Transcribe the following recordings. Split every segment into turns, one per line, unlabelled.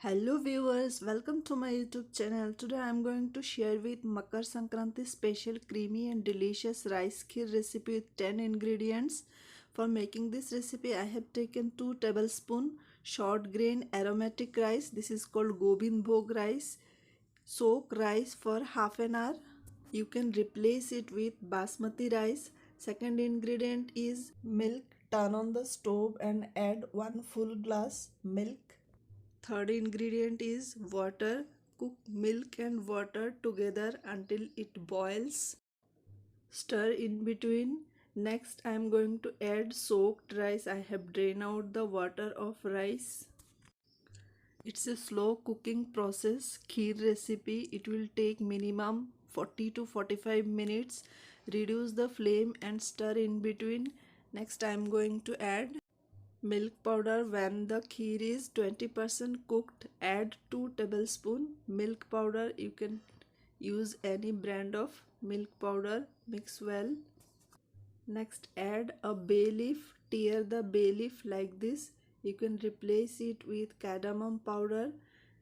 Hello viewers, welcome to my YouTube channel. Today I am going to share with Makar Sankranti special creamy and delicious rice kheer recipe with 10 ingredients. For making this recipe I have taken 2 tablespoons short grain aromatic rice. This is called Gobind Bhog rice. Soak rice for half an hour. You can replace it with basmati rice. Second ingredient is milk. Turn on the stove and add 1 full glass milk. Third ingredient is water. Cook milk and water together until it boils. Stir in between. Next I am going to add soaked rice. I have drained out the water of rice. It's a slow cooking process. Kheer recipe. It will take minimum 40 to 45 minutes. Reduce the flame and stir in between. Next I am going to add milk powder. When the kheer is 20% cooked, add 2 tablespoons milk powder. You can use any brand of milk powder. Mix well. Next add a bay leaf. Tear the bay leaf like this. You can replace it with cardamom powder.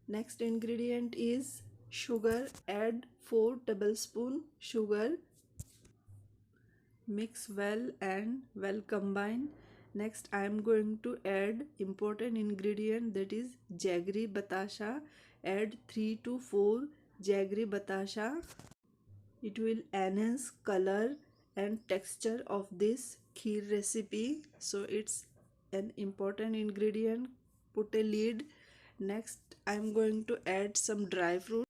Next ingredient is sugar. Add 4 tablespoons sugar. Mix well and well combine. Next I am going to add important ingredient, that is jaggery batasha. Add 3 to 4 jaggery batasha. It will enhance color and texture of this kheer recipe, so it's an important ingredient. Put a lid. Next I am going to add some dry fruit.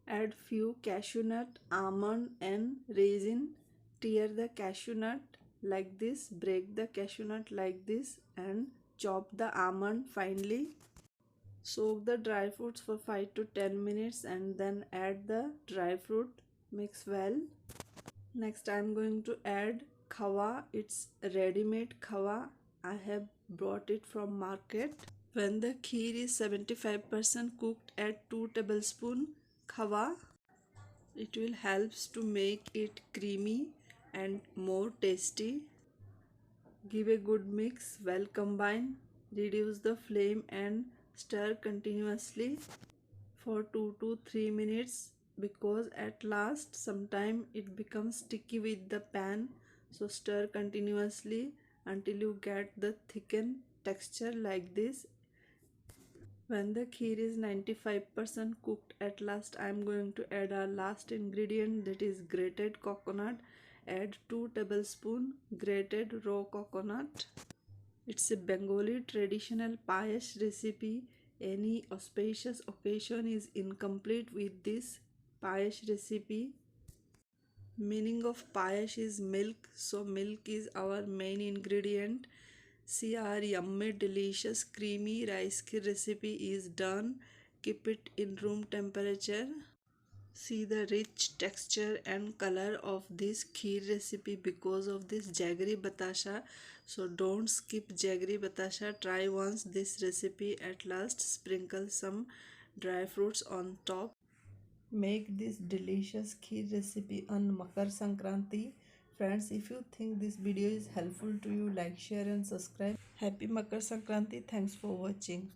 Add few cashew nut, almond and raisin. Tear the cashew nut like this, break the cashew nut like this and chop the almond finely. Soak the dry fruits for 5 to 10 minutes and then add the dry fruit. Mix well. Next I am going to add khawa. It's ready-made khawa. I have brought it from market. When the kheer is 75% cooked, add 2 tablespoons khawa. It will helps to make it creamy and more tasty. Give a good mix, well combine. Reduce the flame and stir continuously for 2 to 3 minutes, because at last sometime it becomes sticky with the pan. So stir continuously until you get the thickened texture like this. When the kheer is 95% cooked, at last I am going to add our last ingredient, that is grated coconut. Add 2 tablespoons grated raw coconut. It's a Bengali traditional payash recipe. Any auspicious occasion is incomplete with this payash recipe. Meaning of payash is milk, so milk is our main ingredient. See, our yummy delicious creamy rice kheer recipe is done. Keep it in room temperature. See the rich texture and color of this kheer recipe because of this jaggery batasha. So don't skip jaggery batasha. Try once this recipe. At last sprinkle some dry fruits on top. Make this delicious kheer recipe on Makar Sankranti. Friends, if you think this video is helpful to you, like, share and subscribe. Happy Makar Sankranti. Thanks for watching.